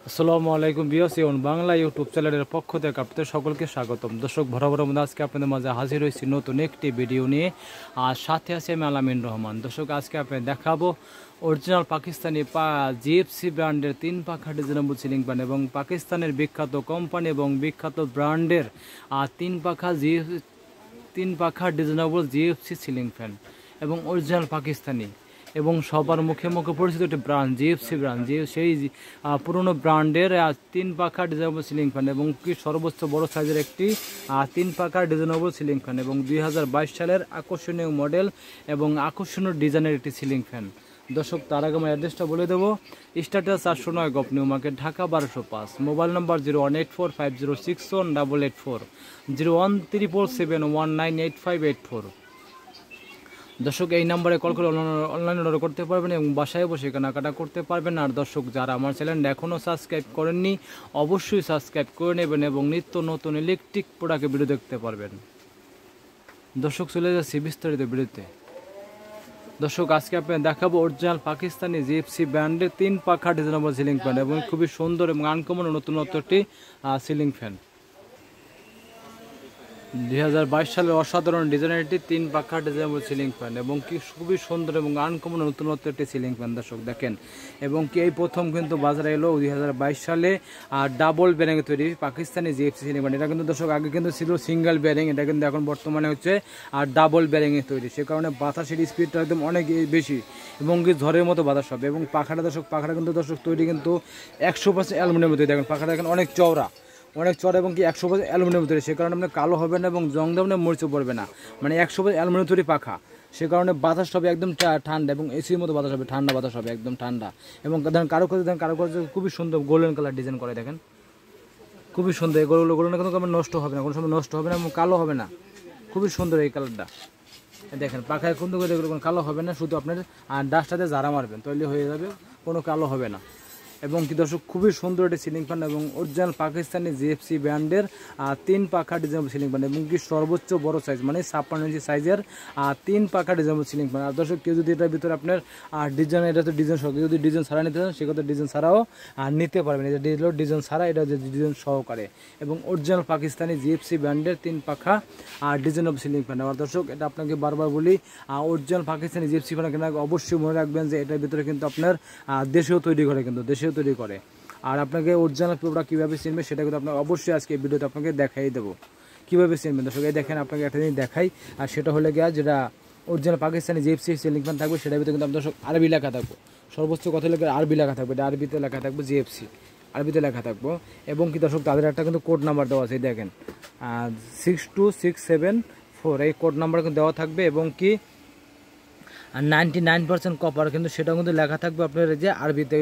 আসসালামু আলাইকুম viewers, A ONE Bangla YouTube চ্যানেলের পক্ষ থেকে আপনাদের সকলকে স্বাগতম। দর্শক, বরাবরের মধ্যে আজকে আপনাদের মাঝে হাজির হয়েছি নতুন একটি ভিডিও নিয়ে। আর সাথে আছে আমি আলামিন রহমান। দর্শক, আজকে আপনাদের দেখাবো অরিজিনাল পাকিস্তানি জিএফসি ব্র্যান্ডের 3 পাখা ডিজাইনেবল সিলিং ফ্যান এবং পাকিস্তানের বিখ্যাত কোম্পানি এবং বিখ্যাত ব্র্যান্ডের 3 পাখা ডিজাইনেবল জিএফসি সিলিং ফ্যান এবং অরিজিনাল পাকিস্তানি এবং সবার মুখে মুখে পরিচিত একটি ব্র্যান্ড জিএফসি ব্র্যান্ড, সেই পুরনো ব্র্যান্ডের 3 পাখা ডিজাইনেবল সিলিং ফ্যান এবং কি সর্বোচ্চ বড় সাইজের একটি 3 পাখা ডিজাইনেবল সিলিং ফ্যান এবং 2022 সালের আকর্ষণীয় মডেল এবং আকর্ষণীয় ডিজাইনের একটি সিলিং ফ্যান। দর্শক, তার আগে আমার অ্যাড্রেসটা বলে দেবো। স্টার্টার 409 গপ নিউ মার্কেট, ঢাকা 1205। মোবাইল নম্বর 01845061884, 01347198584। দর্শক, এই নাম্বারে কল করে অনলাইন অর্ডার করতে পারবেন এবং বাসায় বসে কেনাকাটা করতে পারবেন। আর দর্শক, যারা আমার চ্যানেলটা এখনও সাবস্ক্রাইব করেননি অবশ্যই সাবস্ক্রাইব করে নেবেন এবং নিত্য নতুন ইলেকট্রিক প্রোডাক্টের ভিডিও দেখতে পারবেন। দর্শক, চলে যাচ্ছি বিস্তারিত ভিডিওতে। দর্শক, আজকে আপনাদের দেখাবো অরিজিনাল পাকিস্তানি জিএফসি ব্র্যান্ডের 3 পাখা ডিজাইনেবল সিলিং ফ্যান এবং খুবই সুন্দর এবং আনকমন নতুনত্ব একটি সিলিং ফ্যান। 2022 সালের অসাধারণ ডিজাইনের একটি 3 পাখা ডিজাইনেবল সিলিং ফ্যান এবং কি খুবই সুন্দর এবং আনকমন নতুনত্ব একটি সিলিং ফ্যান। দর্শক দেখেন, এবং কি এই প্রথম কিন্তু বাজারে এলো 2022 সালে ডাবল ব্যারিংয়ে তৈরি পাকিস্তানি জিএফসি সিলিং ফ্যান। এটা কিন্তু দর্শক আগে কিন্তু ছিল সিঙ্গেল ব্যারিং, এটা কিন্তু এখন বর্তমানে হচ্ছে ডাবল ব্যারিংয়ে তৈরি। সে কারণে বাতাসের স্পিডটা একদম অনেক বেশি এবং কি ঝড়ের মতো বাতাস হবে। এবং পাখাটা পাখাটা কিন্তু দর্শক তৈরি কিন্তু 100% অ্যালুমিনিয়াম তৈরি। দেখেন পাখাটা দেখেন অনেক চওড়া এবং কি 100% অ্যালুমিনিয়াম তৈরি। সে কারণে আপনার কালো হবে না এবং জং দেবেন মরিচও পড়বে না, মানে 100% অ্যালুমিনিয়াম তৈরি পাখা। সে কারণে বাতাস হবে একদম ঠান্ডা এবং এসির মতো বাতাস হবে, ঠান্ডা বাতাস হবে একদম ঠান্ডা। এবং দেখেন কারুকার্য খুবই সুন্দর গোল্ডেন কালার ডিজাইন করে, দেখেন খুবই সুন্দর। এই গোল্ডেন কিন্তু নষ্ট হবে না, কোনো সময় নষ্ট হবে না এবং কালো হবে না, খুবই সুন্দর এই কালারটা। দেখেন পাখায় কিন্তু কোনো কালো হবে না, শুধু আপনার ডাস্টাতে ঝাড়া মারবেন তৈরি হয়ে যাবে, কোনো কালো হবে না। এবং কি দর্শক, খুবই সুন্দর একটি সিলিং ফ্যান এবং অরিজিনাল পাকিস্তানি জিএফসি ব্র্যান্ডের 3 পাখা ডিজাইনেবল সিলিং ফ্যান এবং কি সর্বোচ্চ বড় সাইজ মানে 56 ইঞ্চি সাইজের 3 পাখা ডিজাইনেবল সিলিং ফ্যান। আর দর্শক, কেউ যদি এটার ভিতরে আপনার ডিজাইন, এটা তো ডিজাইন সহ, যদি ডিজাইন ছাড়া নিতে চান সেক্ষেত্রে ডিজাইন ছাড়াও নিতে পারবেন। এটা ডিজাইন ছাড়া, এটা হচ্ছে ডিজাইন সহকারে এবং অরিজিনাল পাকিস্তানি জিএফসি ব্র্যান্ডের 3 পাখা ডিজাইনেবল সিলিং ফ্যান। আর দর্শক, এটা আপনাকে বারবার বলি, অরিজিনাল পাকিস্তানি জিএফসি ফ্যান কেনা অবশ্যই মনে রাখবেন যে এটার ভিতরে কিন্তু আপনার দেশেও তৈরি করে, কিন্তু দেশেও তৈরি করে। আর আপনাকে অরিজিনাল প্রোডাক্ট কীভাবে চিনবে সেটা কিন্তু আপনাকে অবশ্যই আজকে এই ভিডিওতে আপনাকে দেখাই দেবো কীভাবে চিনবেন। দর্শক, এই দেখেন আপনাকে একটা জিনিস দেখাই, আর সেটা হলে গিয়া যেটা original Pakistani GFC ceiling fan থাকবে সেটার ভিতরে কিন্তু আপনার দর্শক আরবি লেখা থাকবো, সর্বোচ্চ কথা লেখা আরবি লেখা থাকবে, এটা আরবিতে লেখা থাকবে জিএফসি, আরবিতে লেখা থাকবো। এবং কি দর্শক, তাদের একটা কিন্তু কোড নাম্বার দেওয়া আছে, দেখেন 62674, এই কোড নাম্বার কিন্তু দেওয়া থাকবে। এবং কি 99% কপার কিন্তু সেটাও কিন্তু লেখা থাকবে আপনার যে আরবিতে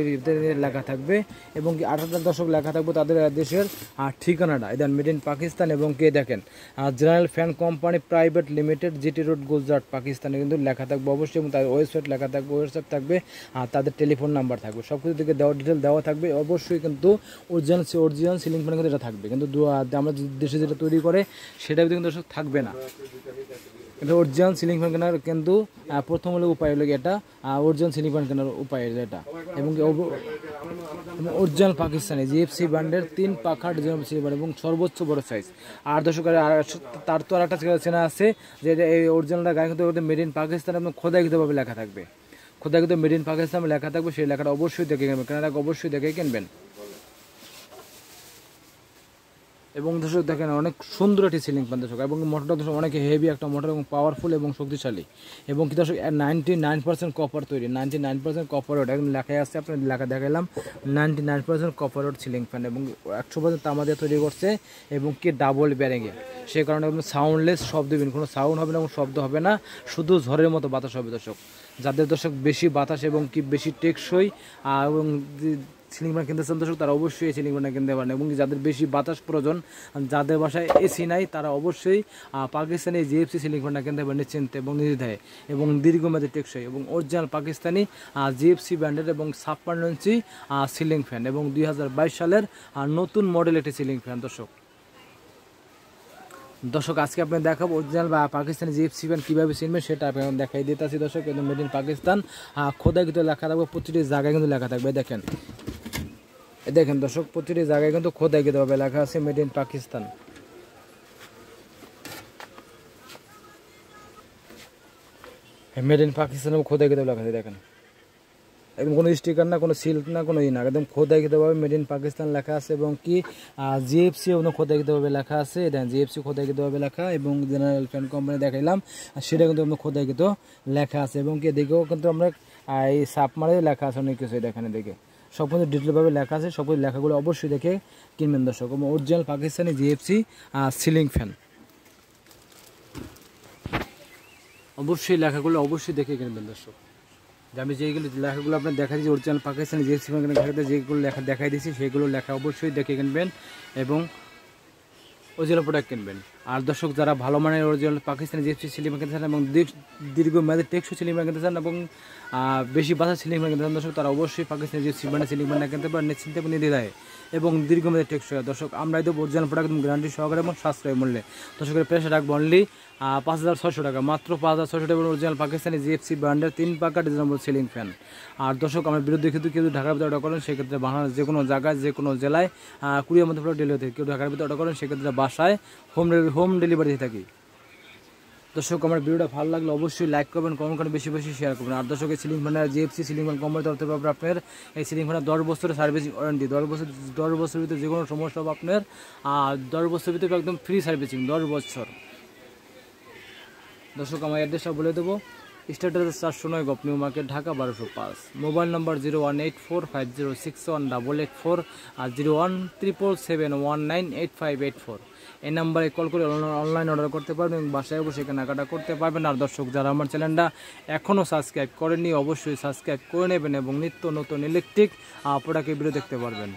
লেখা থাকবে। এবং কি 18 দশক লেখা থাকবে তাদের দেশের ঠিকানাটা, এদের মেড ইন পাকিস্তান। এবং কে দেখেন general fan company private limited, GT road, Gujarat, পাকিস্তানে কিন্তু লেখা থাকবে অবশ্যই। এবং তাদের ওয়েবসাইট লেখা থাকবে, ওয়েবসাইট থাকবে আর তাদের টেলিফোন নাম্বার থাকবে, সব কিছু থেকে ডিটেল দেওয়া থাকবে অবশ্যই। কিন্তু অরিজিনাল সিলিং ফ্যান কিন্তু এটা থাকবে, কিন্তু আমরা দেশে যেটা তৈরি করে সেটা কিন্তু দর্শক থাকবে না। এটা অরিজিনাল সিলিং ফ্যান কেনার কিন্তু প্রথম হলে উপায় হলো এটা অরিজিনাল সিলিং ফ্যান কেনার উপায় এটা। এবং অরিজিনাল পাকিস্তানি জিএফসি ব্র্যান্ডের 3 পাখা ডিজাইনেবল সিলিং ফ্যান এবং সর্বোচ্চ বড় সাইজ। আর দর্শক, তার তো আর একটা চেনা আছে যে এই অরিজিনালটা গায়ে কিন্তু মেড ইন পাকিস্তান এবং খোদাইকৃতভাবে লেখা থাকবে, খোদাইকৃত মেড ইন পাকিস্তান লেখা থাকবে, সেই লেখাটা অবশ্যই দেখে কিনবেন, কেনার আগে অবশ্যই দেখে কিনবেন। এবং দর্শক দেখেন অনেক সুন্দর একটি সিলিং ফ্যান দর্শক, এবং মোটরটা দর্শক অনেক হেভি একটা মোটর এবং পাওয়ারফুল এবং শক্তিশালী। এবং কি দর্শক 99% কপার তৈরি, 99% কপার রড, এখন লেখাই আছে, আপনার লেখা দেখালাম 99% কপার রড সিলিং ফ্যান এবং 100% তামা দিয়ে তৈরি করছে এবং কি ডাবল ব্যারিংয়ে। সে কারণে সাউন্ডলেস, শব্দ দিবেন, কোনো সাউন্ড হবে না এবং শব্দ হবে না, শুধু ঝড়ের মতো বাতাস হবে দর্শক। যাদের দর্শক বেশি বাতাস এবং কি বেশি টেকসই এবং সিলিং ফ্যান কিনতে চান দর্শক, তারা অবশ্যই এই সিলিং ফ্যানটা কিনতে পারেন। এবং যাদের বেশি বাতাস প্রয়োজন, যাদের বাসায় এসি নাই, তারা অবশ্যই পাকিস্তানি জিএফসি সিলিং ফ্যানটা কিনতে পারেন নিশ্চিন্তে এবং নির্দ্বিধায় এবং দীর্ঘমেয়াদী টেকসই এবং অরিজিনাল পাকিস্তানি জিএফসি ব্র্যান্ডের এবং 56 ইঞ্চি সিলিং ফ্যান এবং 2022 সালের নতুন মডেল একটি সিলিং ফ্যান। দর্শক, আজকে আপনার দেখাবো অরিজিনাল পাকিস্তানি জিএফসি ফ্যান কীভাবে চিনবেন সেটা আপনার দেখাই দিতেছি দর্শক। একদম মেড ইন পাকিস্তান খোদাই কিন্তু লেখা থাকবে, প্রতিটি জায়গায় কিন্তু লেখা থাকবে। দেখেন দেখেন দর্শক প্রতিটি জায়গায় কিন্তু খোদাই ভাবে লেখা আছে made in Pakistan. Made in Pakistan খোদাই লেখা আছে দেখেন, একদম কোনো স্টিকার না, কোনো সিল্ক না, কোনো না, একদম খোদাইকৃতভাবে মেড ইন পাকিস্তান লেখা আছে। এবং কি জিএফসি খোদাইকৃতভাবে লেখা আছে, দেখেন জিএফসি খোদাইকৃতভাবে লেখা, এবং জেনারেল ফ্যান কোম্পানি দেখাইলাম সেটা কিন্তু খোদাইকৃত লেখা আছে। এবং কি এদিকেও কিন্তু আমরা এই সাপমারে লেখা আছে অনেক কিছু, দেখেন এদিকে সব কিছু ডিটেলভাবে লেখা আছে। সব কিছু লেখাগুলো অবশ্যই দেখে কিনবেন দর্শক। এবং original Pakistani GFC ceiling fan অবশ্যই লেখাগুলো অবশ্যই দেখে কিনবেন দর্শক। আমি যেগুলো লেখাগুলো আপনার দেখা দিচ্ছি অরিজিনাল পাকিস্তানি জিএফসি যেগুলো লেখা দেখাই দিচ্ছি সেগুলো লেখা অবশ্যই দেখে কিনবেন এবং অরিজিনাল প্রোডাক্ট কিনবেন। আর দর্শক যারা ভালো মানের original Pakistani GFC ceiling fan কিনতে চান এবং দীর্ঘমেয়াদী টেকসই সিলিং ফ্যান কিনতে চান এবং বেশি বাজার সিলিং ফ্যান কিনতে চান দর্শক, তারা অবশ্যই পাকিস্তানি জিএফসি ব্র্যান্ডের সিলিং ফ্যান কিনতে পারেন নিশ্চিন্তে নির্দ্বিধায় এবং দীর্ঘমেয়াদী টেকসই। দর্শক আমরা এই তো অরিজিনাল প্রোডাক্ট গ্যারান্টি সহকারে এবং সাশ্রয় মূল্যে দর্শকের প্রেসে রাখবো অনলি 5,600 টাকা, মাত্র 5,600 টাকা অরিজিনাল পাকিস্তানি জিএফসি ব্র্যান্ডের 3 পাকা ডিজাইনেবল সিলিং ফ্যান। আর দর্শক আমার বিরুদ্ধে কিন্তু কেউ ঢাকার ভিতরে অর্ডার করেন সেক্ষেত্রে বাংলাদেশ যে কোনো জায়গায় যে কোনো জেলায় কুরিয়ার মধ্যে ডেলিভারি থেকে, কেউ ঢাকার ভিতরে অর্ডার করেন সেক্ষেত্রে বাসায় হোম ডেলিভারি থাকি। দর্শক আমার ভিডিওটা ভালো লাগলে অবশ্যই লাইক করবেন, কমেন্ট করে বেশি বেশি শেয়ার করবেন। আর দর্শক এই সিলিং ফ্যানের জিএফসি সিলিং ফ্যান কোম্পানির তরফ থেকে আপনার এই সিলিং ফ্যানের 10 বছরের সার্ভিস ওয়ারেন্টি, 10 বছরের ভিতরে যে কোনো সমস্যা হবে আপনার 10 বছরের ভিতরে একদম ফ্রি সার্ভিসিং 10 বছর। দর্শক আমার অ্যাড্রেসটা বলে দেবো, স্টেটাস 409 গপ নিউ মার্কেট, ঢাকা 1205, মোবাইল নম্বর 01845061884 আর 01377198584। এই নাম্বারে কল করে অনলাইন অর্ডার করতে পারবেন এবং বাসায় বসে কেনাকাটা করতে পারবেন। আর দর্শক যারা আমার চ্যানেলটা এখনও সাবস্ক্রাইব করেননি অবশ্যই সাবস্ক্রাইব করে নেবেন এবং নিত্য নতুন ইলেকট্রিক প্রোডাক্টের ভিডিও দেখতে পারবেন।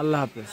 আল্লাহ হাফেজ।